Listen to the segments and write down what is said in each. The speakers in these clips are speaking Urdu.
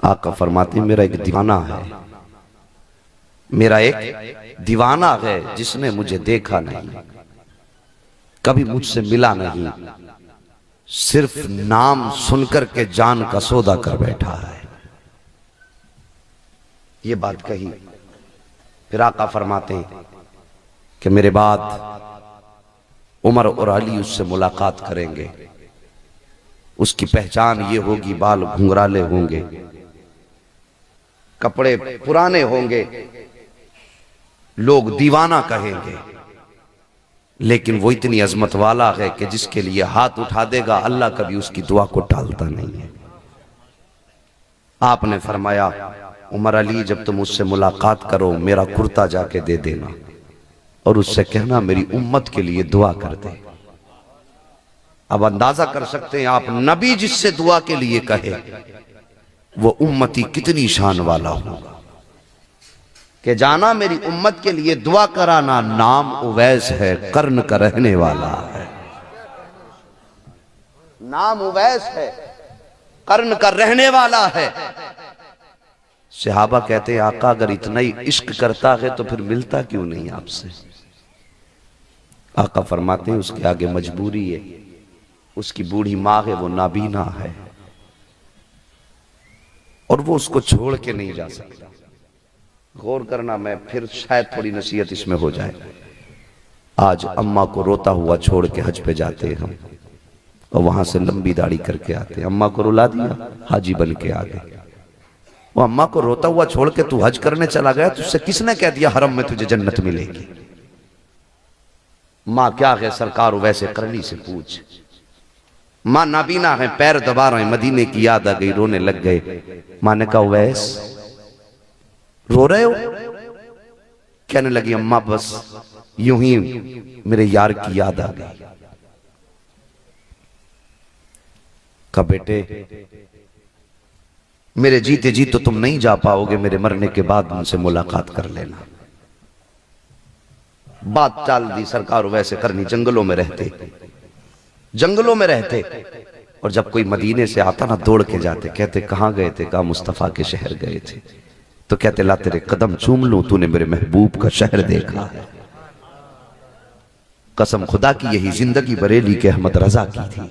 آقا فرماتے ہیں میرا ایک دیوانہ ہے، میرا ایک دیوانہ ہے جس نے مجھے دیکھا نہیں، کبھی مجھ سے ملا نہیں، صرف نام سن کر کے جان کا سودا کر بیٹھا ہے۔ یہ بات کہی، پھر آقا فرماتے ہیں کہ میرے بعد عمر اور علی اس سے ملاقات کریں گے، اس کی پہچان یہ ہوگی بال گھنگرالے ہوں گے، کپڑے پرانے ہوں گے، لوگ دیوانہ کہیں گے، لیکن وہ اتنی عظمت والا ہے کہ جس کے لیے ہاتھ اٹھا دے گا اللہ کبھی اس کی دعا کو ٹالتا نہیں ہے۔ آپ نے فرمایا عمر علی جب تم اس سے ملاقات کرو میرا کرتا جا کے دے دینا اور اس سے کہنا میری امت کے لیے دعا کر دے۔ اب اندازہ کر سکتے ہیں آپ نبی جس سے دعا کے لیے کہے وہ امتی کتنی شان والا ہوگا کہ جانا میری امت کے لیے دعا کرانا، نام اویس ہے، قرن کا رہنے والا ہے، نام اویس ہے، قرن کا رہنے والا ہے۔ صحابہ کہتے ہیں آقا اگر اتنا ہی عشق کرتا ہے تو پھر ملتا کیوں نہیں آپ سے؟ آقا فرماتے ہیں اس کے آگے مجبوری ہے، اس کی بوڑھی ماں ہے، وہ نابینا ہے اور وہ اس کو چھوڑ کے نہیں جا سکتا۔ غور کرنا، میں پھر شاید تھوڑی نصیحت اس میں ہو جائے۔ آج اماں کو روتا ہوا چھوڑ کے حج پہ جاتے ہیں ہم اور وہاں سے لمبی داڑھی کر کے آتے ہیں، اماں کو رلا دیا حاجی بن کے آگے۔ وہ اماں کو روتا ہوا چھوڑ کے تو حج کرنے چلا گیا، تجھ سے کس نے کہہ دیا حرم میں تجھے جنت ملے گی؟ ماں کیا ہے سرکار ویسے کرنی سے پوچھ۔ ماں نابینا ہے، پیر دبا رہے ہیں، مدینے کی یاد آ گئی، رونے لگ گئے۔ ماں نے کہا ویس رو رہے ہو؟ کہنے لگی اماں بس یوں ہی میرے یار کی یاد آ گئی۔ کہا بیٹے میرے جیتے جی تو تم نہیں جا پاؤ گے، میرے مرنے کے بعد ان سے ملاقات کر لینا۔ بات چال دی سرکار ویسے کرنی، جنگلوں میں رہتے، جنگلوں میں رہتے، اور جب کوئی مدینے سے آتا نا دوڑ کے جاتے، کہتے کہاں گئے تھے؟ کہا مصطفیٰ کے شہر گئے تھے۔ تو کہتے لا تیرے قدم چوم لوں، تو نے میرے محبوب کا شہر دیکھا ہے۔ قسم خدا کی یہی زندگی بریلی کے احمد رضا کی تھی۔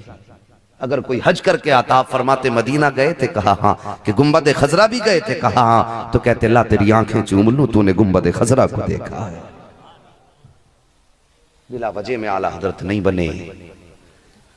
اگر کوئی حج کر کے آتا، آپ فرماتے مدینہ گئے تھے؟ کہا ہاں۔ کہ گنبد خضرا بھی گئے تھے؟ کہا ہاں۔ تو کہتے لا تیری آنکھیں چوم لوں، تو نے گنبد خضرا کو دیکھا ہے۔ بلا وجہ میں اعلیٰ حضرت نہیں بنے۔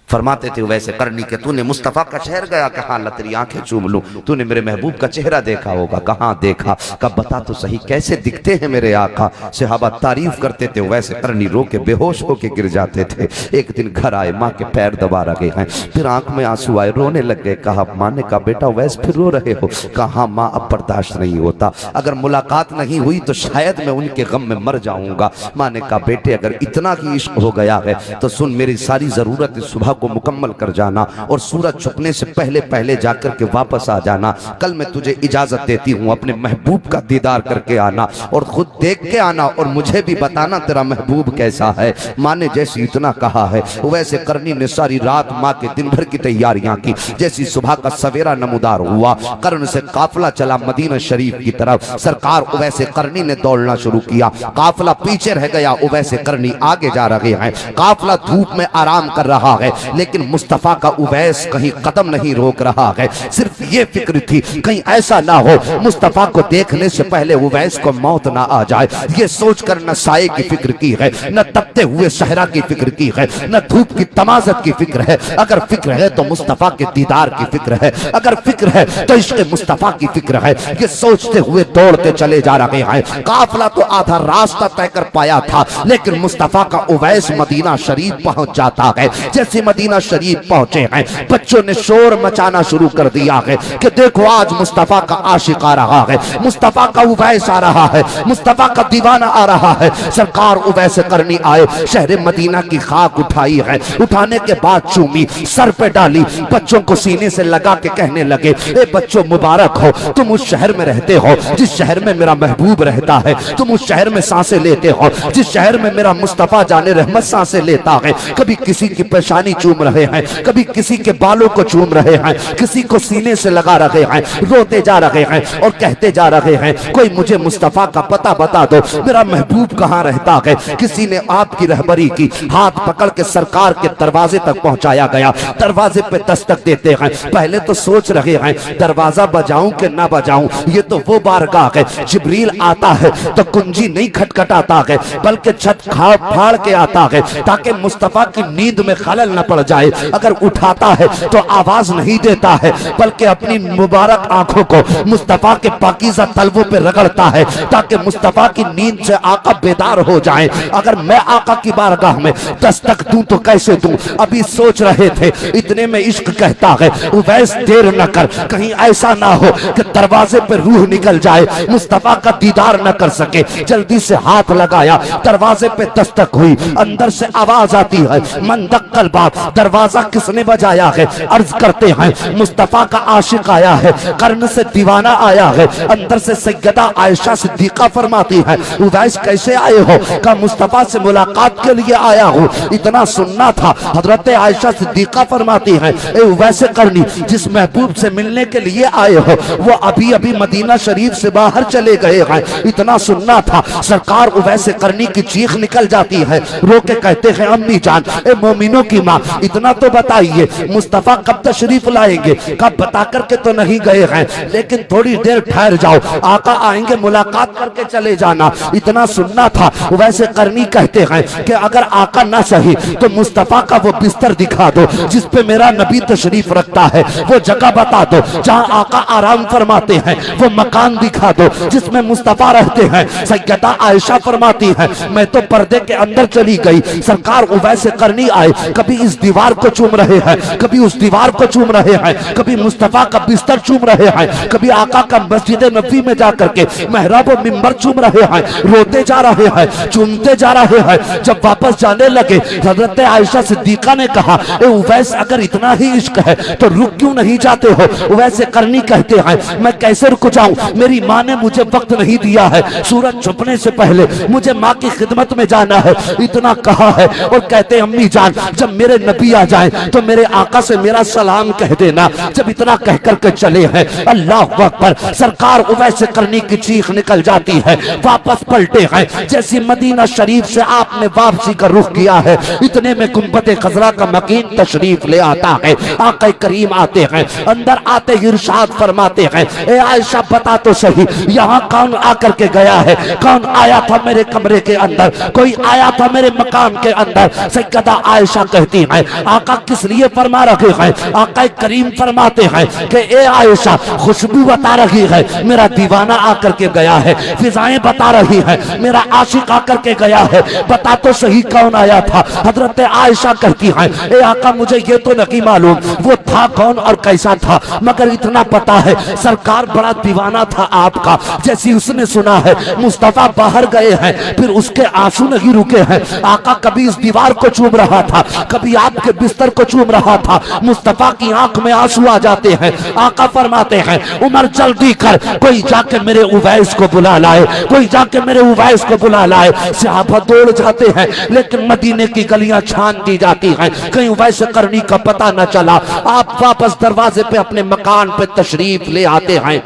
فرماتے تھے ویسے کرنی کہ تو نے مصطفیٰ کا شہر گیا؟ کہاں اللہ تیری آنکھیں چوم لوں، تو نے میرے محبوب کا چہرہ دیکھا ہوگا؟ کہاں دیکھا؟ کہا بتا تو صحیح کیسے دکھتے ہیں میرے آقا؟ صحابہ تعریف کرتے تھے، ویسے کرنی رو کے بے ہوش ہو کے گر جاتے تھے۔ ایک دن گھر آئے، ماں کے پیر دبا رہے ہیں، پھر آنکھ میں آنسو آئے، رونے لگ گئے۔ کہا ماں نے کہا بیٹا ویس پھر رو رہے ہو؟ کہا ہاں ماں اب برداشت نہیں ہوتا، اگر ملاقات نہیں ہوئی تو شاید میں ان کے غم میں مر جاؤں گا۔ ماں نے کہا بیٹے اگر اتنا ہی عشق ہو گیا ہے تو سن میری ساری ضرورت صبح کو مکمل کر جانا اور سورج چھپنے سے پہلے پہلے جا کر کے واپس آ جانا۔ کل میں تجھے اجازت دیتی ہوں اپنے محبوب کا دیدار کر کے آنا اور خود دیکھ کے آنا اور مجھے بھی بتانا تیرا محبوب کیسا ہے۔ ماں نے جیسی اتنا کہا ہے ویسے کرنی نے ساری رات ماں کے دن بھر کی تیاریاں کی۔ جیسی صبح کا سویرا نمودار ہوا، قرن سے قافلہ چلا مدینہ شریف کی طرف۔ سرکار اویس قرنی نے دوڑنا شروع کیا، قافلہ پیچھے رہ گیا، اویس قرنی آگے جا رہے ہیں۔ قافلہ دھوپ میں آرام کر رہا ہے لیکن مصطفیٰ کا اویس کہیں قدم نہیں روک رہا ہے۔ صرف یہ فکر تھی کہیں ایسا نہ ہو مصطفیٰ کو دیکھنے سے پہلے اویس کو موت نہ آ جائے۔ یہ سوچ کر نہ سائے کی فکر کی ہے، نہ تپتے ہوئے صحرا کی فکر کی ہے، نہ دھوپ کی تمازت کی فکر ہے۔ اگر فکر ہے تو مصطفیٰ کے دیدار کی فکر ہے، اگر فکر ہے تو عشق مصطفیٰ کی فکر ہے۔ یہ سوچتے ہوئے دوڑتے چلے جا رہے ہیں۔ قافلہ تو آدھا راستہ طے کر پایا تھا لیکن مصطفیٰ کا اویس مدینہ شریف پہنچ جاتا ہے۔ جیسے مدینہ شریف پہنچے ہیں بچوں نے شور مچانا شروع کر دیا ہے کہ دیکھو آج مصطفیٰ کا عاشق آ رہا ہے، مصطفیٰ کا اویس آ رہا ہے، مصطفیٰ کا دیوانہ آ رہا ہے۔ سرکار اویس قرنی آئے، شہر مدینہ کی خاک اٹھائی ہے، اٹھانے کے بعد چومی، سر پہ ڈالی، بچوں کو سینے سے لگا کے کہنے لگے اے بچوں مبارک ہو، تم اس شہر میں رہتے ہو جس شہر میں میرا محبوب رہتا ہے، تم اس شہر میں سانسیں لیتے ہو جس شہر میں میرا مصطفیٰ جان رحمت سانسیں لیتا ہے۔ کبھی کسی کی پریشانی چوم رہے ہیں، کبھی کسی کے بالوں کو چوم رہے ہیں، کسی کو سینے سے لگا رہے ہیں، روتے جا رہے ہیں اور کہتے جا رہے ہیں کوئی مجھے مصطفیٰ کا پتہ بتا دو، میرا محبوب کہاں رہتا ہے۔ کسی نے آپ کی رہبری کی، ہاتھ پکڑ کے سرکار کے دروازے تک پہنچایا گیا، دروازے پہ دستک دیتے ہیں، پہلے تو سوچ رہے ہیں دروازہ بجاؤں کہ نہ بجاؤں، یہ تو وہ بارگاہ ہے، جبریل آتا ہے تو کنجی نہیں کھٹکھٹاتا ہے بلکہ چھت پھاڑ کے آتا ہے تاکہ مصطفیٰ کی نیند میں خلل نہ پڑ جائے، اگر اٹھاتا ہے تو آواز نہیں دیتا ہے بلکہ اپنی مبارک آنکھوں کو مصطفیٰ کے پاکیزہ تلووں پہ رگڑتا ہے تاکہ مصطفیٰ کی نیند سے آقا بیدار ہو جائیں۔ اگر میں آقا کی بارگاہ میں دستک دوں تو کیسے دوں؟ ابھی سوچ رہے تھے، اتنے میں عشق کہتا ہے اویس دیر نہ کر، کہیں ایسا نہ ہو کہ دروازے پہ روح نکل جائے، مصطفیٰ کا دیدار نہ کر سکے۔ جلدی سے ہاتھ لگایا، دروازے پہ دستک ہوئی، اندر سے آواز آتی ہے من دق الباب، دروازہ کس نے بجایا ہے؟ عرض کرتے ہیں مصطفیٰ کا عاشق آیا ہے، قرن سے دیوانہ آیا ہے۔ اندر سے سیدہ عائشہ صدیقہ فرماتی ہے اویس کیسے آئے ہو؟ کہا مصطفیٰ سے ملاقات کے لیے آیا ہوں، اتنا سننا تھا۔ حضرت عائشہ صدیقہ فرماتی ہیں اے اویس قرنی، جس محبوب سے ملنے کے لیے آئے ہو وہ ابھی ابھی مدینہ شریف سے باہر چلے گئے ہیں، اتنا سننا تھا۔ سرکار اویس قرنی کی چیخ نکل جاتی ہے، رو کے کہتے ہیں امی جان، اے مومنوں کی ماں، اتنا تو بتائیے مصطفیٰ کب تشریف لائیں گے؟ کب بتا کر کے تو نہیں گئے ہیں، لیکن تھوڑی دیر ٹھہر جاؤ، آقا آئیں گے ملاقات کر کے چلے جانا، اتنا سننا تھا۔ اویس قرنی کہتے ہیں کہ اگر آقا نہ سہی تو مصطفیٰ کا وہ بستر دکھا دو جس پہ میرا نبی تشریف رکھتا ہے، وہ جگہ بتا دو جہاں آقا آرام فرماتے ہیں، وہ مکان دکھا دو جس میں مصطفیٰ رہتے ہیں۔ سیدہ عائشہ فرماتی ہیں میں تو پردے کے اندر چلی گئی، سرکار اویس قرنی آئے، کبھی اس دیوار کو چوم رہے ہیں، کبھی اس دیوار کو چوم رہے ہیں، کبھی مصطفیٰ کا بستر چوم رہے ہیں، کبھی آقا کا مسجد نبوی میں جا کر کے محراب و منبر چوم رہے ہیں، روتے جا رہے ہیں، چومتے جا رہے ہیں۔ جب واپس جانے لگے حضرت عائشہ صدیقہ نے کہا اے اویس اگر اتنا ہی عشق ہے تو رک کیوں نہیں جاتے ہو؟ اویس قرنی کہتے ہیں میں کیسے رک جاؤں، میری ماں نے مجھے وقت نہیں دیا ہے، سورج چھپنے سے پہلے مجھے ماں کی خدمت میں جانا ہے، اتنا کہا ہے۔ اور کہتے ہیں امی جان جب میرے نبی آ جائیں تو میرے آقا سے میرا سلام کہہ دینا، جب اتنا کہہ کر کے چلے ہیں اللہ اکبر، سرکار اویس قرنی کی چیخ نکل جاتی ہے، واپس پلٹے ہیں، جیسی مدینہ شریف سے آپ نے واپسی کا رخ کیا ہے اتنے میں گنبد خضرا کا مکین تشریف لے آتا ہے، آقا کریم آتے ہیں، اندر آتے ہی ارشاد فرماتے ہیں اے عائشہ بتا تو صحیح یہاں کون آ کر کے گیا ہے، کون آیا تھا میرے کمرے کے اندر، کوئی آیا تھا میرے مکان کے اندر؟ سیدہ عائشہ کہتی ہیں آقا کس لیے فرما رہے ہیں؟ آقا کریم فرماتے ہیں کہ اے عائشہ خوشبو بتا رہی ہے میرا دیوانہ آ کر کے گیا ہے، فضائیں بتا رہی ہیں میرا عاشق آ کر کے گیا ہے، بتا تو صحیح کون آیا تھا؟ حضرت عائشہ کہتی ہیں اے آقا مجھے یہ تو نہیں معلوم وہ تھا کون اور کیسا تھا، مگر اتنا پتا ہے سرکار بڑا دیوانہ تھا آپ کا، جیسی اس نے سنا ہے مصطفیٰ باہر گئے ہیں پھر اس کے آنسو نہیں رکے ہیں، آقا کبھی اس دیوار کو چوم رہا تھا، کبھی آپ کے بستر کو چوم رہا تھا، مصطفیٰ کی آنکھ میں آنسو آ جاتے ہیں، آقا فرماتے ہیں عمر جلدی کر کوئی جا کے میرے اویس کو بلا لائے، کوئی جا کے میرے اویس کو بلا لائے۔ صحابہ دوڑ جاتے ہیں لیکن مدینے کی گلیاں چھان دی جاتی ہیں، کہیں اویس قرنی کا پتہ نہ چلا، آپ واپس دروازے پہ اپنے مکان پہ تشریف لے آتے ہیں۔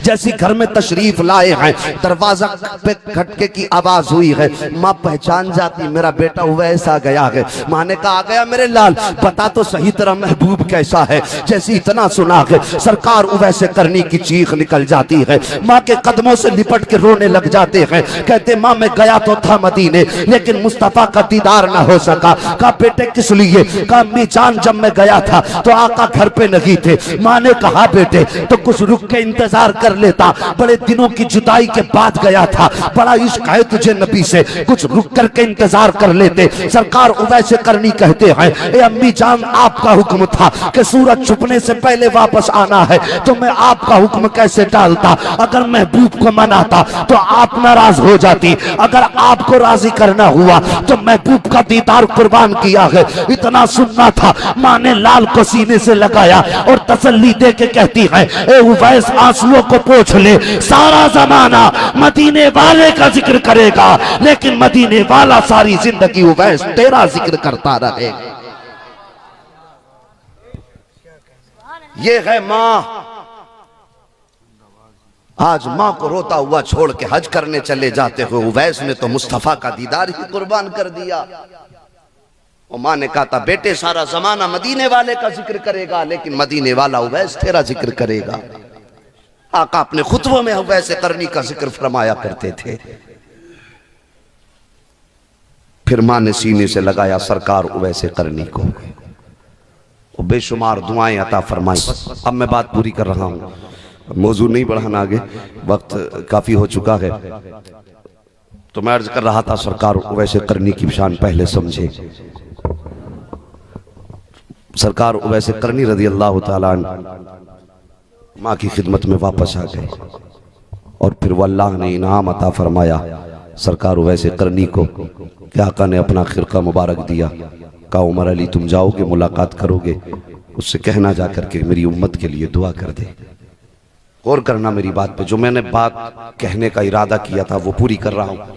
جیسی گھر میں تشریف لائے ہیں دروازہ پہ کھٹکے کی آواز ہوئی ہے، ماں پہچان جاتی میرا بیٹا اویس آ گیا ہے، ماں نے کہا آ گیا میرے لال بتا تو صحیح تیرا محبوب کیسا ہے؟ جیسی اتنا سنا ہے سرکار اویس قرنی کی چیخ نکل جاتی ہے، ماں کے قدموں سے لپٹ کے رونے لگ جاتے ہیں، کہتے ماں میں گیا تو تھا مدینے لیکن مصطفیٰ کا دیدار نہ ہو سکا۔ کہا بیٹے کس لیے؟ کہا امی جان جب میں گیا تھا تو آقا گھر پہ نہیں تھے، ماں نے کہا بیٹے تو کچھ رک کے انتظار کر لیتا، بڑے دنوں کی جدائی کے بعد گیا تھا، بڑا عشق ہے تجھے نبی سے، کچھ رک کر کے انتظار کر لیتے۔ سرکار اویس قرنی کہتے ہیں اے امی جان آپ کا حکم تھا کہ سورج چھپنے سے پہلے واپس آنا ہے تو میں آپ کا حکم کیسے ڈالتا؟ اگر محبوب کو مناتا تو آپ ناراض ہو جاتی، اگر آپ کو راضی کرنا ہوا تو محبوب کا دیدار قربان کیا ہے، اتنا سننا تھا۔ ماں نے لال کو سینے سے لگایا اور تسلی دے کے کہتی ہے اے اویس آنسوؤں کو پوچھ لے، سارا زمانہ مدینے والے کا ذکر کرے گا لیکن مدینے والا ساری زندگی اویس تیرا ذکر کرتا رہے گا۔ یہ ہے ماں، آج ماں کو روتا ہوا چھوڑ کے حج کرنے چلے جاتے ہو۔ اویس نے تو مصطفیٰ کا دیدار ہی قربان کر دیا۔ اور ماں نے کہا تھا بیٹے سارا زمانہ مدینے والے کا ذکر کرے گا، لیکن مدینے والا اویس تیرا ذکر کرے گا۔ آقا اپنے خطبوں میں اویس قرنی کا ذکر فرمایا کرتے تھے۔ پھر ماں نے سینے سے لگایا سرکار اویس قرنی کو، وہ بے شمار دعائیں عطا فرمائیں۔ اب میں بات پوری کر رہا ہوں، موضوع نہیں بڑھانا، آگے وقت کافی ہو چکا ہے۔ تو میں عرض کر رہا تھا سرکار اویس قرنی کی شان پہلے سمجھے۔ سرکار اویس قرنی رضی اللہ تعالیٰ عنہ ماں کی خدمت میں واپس آ گئے، اور پھر وہ اللہ نے انعام عطا فرمایا سرکار اویس قرنی کو کہ آقا نے اپنا خرقہ مبارک دیا۔ کہا عمر علی تم جاؤ گے ملاقات کرو گے، اس سے کہنا جا کر کے میری امت کے لیے دعا کر دے۔ غور کرنا میری بات پہ، جو میں نے بات کہنے کا ارادہ کیا تھا وہ پوری کر رہا ہوں۔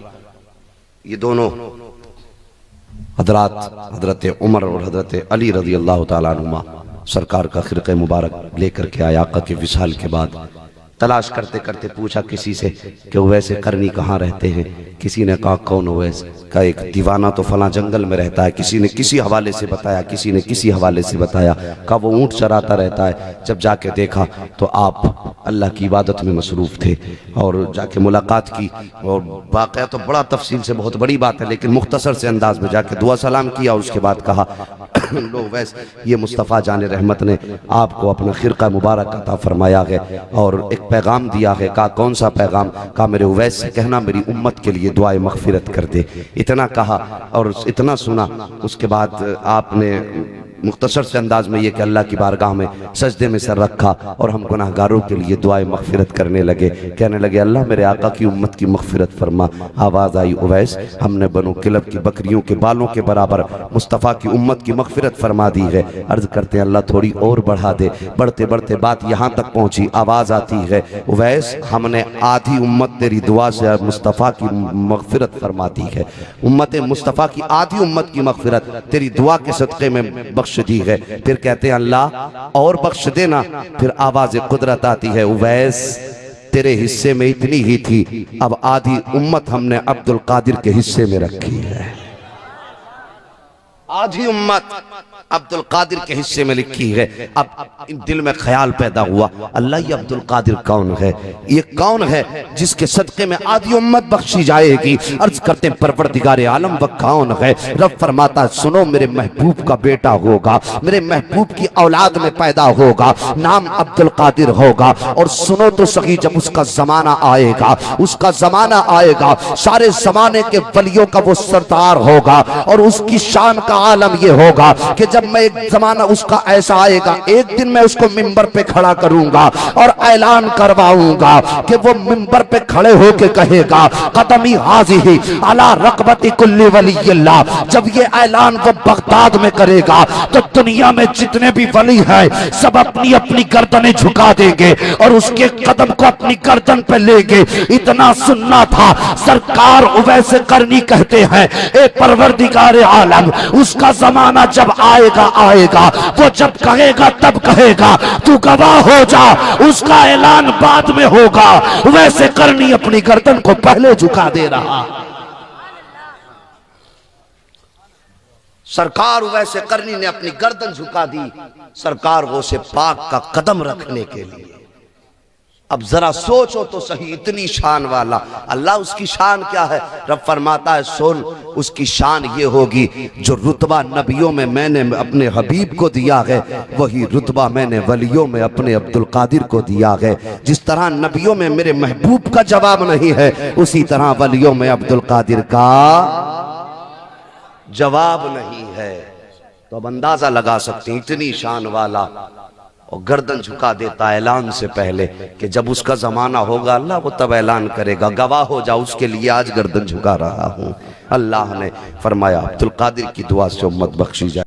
یہ دونوں حضرات، حضرت عمر اور حضرت علی رضی اللہ تعالیٰ عنہما، سرکار کا خرقہ مبارک لے کر کے آیا آقا کے وصال کے بعد۔ تلاش کرتے کرتے پوچھا کسی سے کہ اویس قرنی کہاں رہتے ہیں؟ کسی نے کہا کون اویس؟ کہا ایک دیوانہ تو فلاں جنگل میں رہتا ہے۔ کسی نے کسی حوالے سے بتایا، کسی نے کسی حوالے سے بتایا۔ کہا وہ اونٹ چراتا رہتا ہے۔ جب جا کے دیکھا تو آپ اللہ کی عبادت میں مصروف تھے، اور جا کے ملاقات کی، اور واقعہ تو بڑا تفصیل سے بہت بڑی بات ہے، لیکن مختصر سے انداز میں جا کے دعا سلام کیا، اور اس کے بعد کہا لو اویس، یہ مصطفیٰ جان رحمت نے آپ کو اپنا خرقہ مبارک عطا فرمایا ہے، اور ایک پیغام دیا ہے۔ کہا کون سا پیغام؟ کہا میرے اویس سے کہنا میری امت کے لیے دعائے مغفرت کر دے۔ اتنا کہا اور اتنا سنا۔ اس کے بعد آپ نے مختصر سے انداز میں یہ کہ اللہ کی بارگاہ میں سجدے میں سر رکھا، اور ہم گناہگاروں کے لیے دعائے مغفرت کرنے لگے، کہنے لگے اللہ میرے آقا کی امت کی مغفرت فرما۔ آواز آئی اویس ہم نے بنو کلب کی بکریوں کے بالوں کے برابر مصطفیٰ کی امت کی مغفرت فرما دی ہے۔ عرض کرتے ہیں اللہ تھوڑی اور بڑھا دے۔ بڑھتے بڑھتے بات یہاں تک پہنچی، آواز آتی ہے اویس ہم نے آدھی امت تیری دعا سے مصطفیٰ کی مغفرت فرما دی ہے۔ امت مصطفیٰ کی آدھی امت کی مغفرت تیری دعا کے صدقے میں بخش دی ہے۔ پھر کہتے ہیں اللہ اور بخش دینا۔ پھر آواز قدرت آتی ہے اویس تیرے حصے میں اتنی ہی تھی، اب آدھی امت ہم نے عبد القادر کے حصے میں رکھی ہے۔ آدھی امت عبد القادر کے حصے میں لکھی ہے۔ اب دل میں خیال پیدا ہوا اللہ یہ عبد القادر کون ہے؟ یہ کون ہے جس کے صدقے میں آدھی امت بخشی جائے گی؟ عرض کرتے ہیں پروردگار عالم وہ کون ہے؟ رب فرماتا ہے سنو میرے محبوب کا بیٹا ہوگا، میرے محبوب کی اولاد میں پیدا ہوگا، نام عبد القادر ہوگا۔ اور سنو تو صحیح جب اس کا زمانہ آئے گا، اس کا زمانہ آئے گا، سارے زمانے کے ولیوں کا وہ سردار ہوگا، اور اس کی شان کا عالم یہ ہوگا کہ جب میں ایک زمانہ اس کا ایسا آئے گا، ایک دن میں اس کو منبر پہ کھڑا کروں گا اور اعلان کرواؤں گا کہ وہ منبر پہ کھڑے ہو کے کہے گا قدمی حاضی علی رقبت کل ولی اللہ۔ جب یہ اعلان وہ بغداد میں کرے گا تو دنیا میں جتنے بھی ولی ہیں سب اپنی اپنی گردنیں جھکا دیں گے اور اس کے قدم کو اپنی گردن پہ لے گے۔ اتنا سننا تھا سرکار اویس قرنی کہتے ہیں اے پروردگار عالم اس کا زمانہ جب آئے گا وہ جب کہے گا تب کہے گا تو گواہ ہو جا، اس کا اعلان بعد میں ہوگا۔ ویسے قرنی اپنی گردن کو پہلے جھکا دے رہا۔ سرکار ویسے قرنی نے اپنی گردن جھکا دی سرکار غوث پاک کا قدم رکھنے کے لیے۔ اب ذرا سوچو تو صحیح اتنی شان والا اللہ، اس کی شان کیا ہے؟ رب فرماتا ہے سن اس کی شان یہ ہوگی جو رتبہ نبیوں میں میں نے اپنے حبیب کو دیا ہے وہی رتبہ میں نے ولیوں میں اپنے عبد القادر کو دیا ہے۔ جس طرح نبیوں میں میرے محبوب کا جواب نہیں ہے اسی طرح ولیوں میں عبد القادر کا جواب نہیں ہے۔ تو اب اندازہ لگا سکتے ہیں اتنی شان والا، اور گردن جھکا دیتا اعلان سے پہلے کہ جب اس کا زمانہ ہوگا اللہ وہ تب اعلان کرے گا گواہ ہو جا، اس کے لیے آج گردن جھکا رہا ہوں۔ اللہ نے فرمایا عبد القادر کی دعا سے امت بخشی جائے۔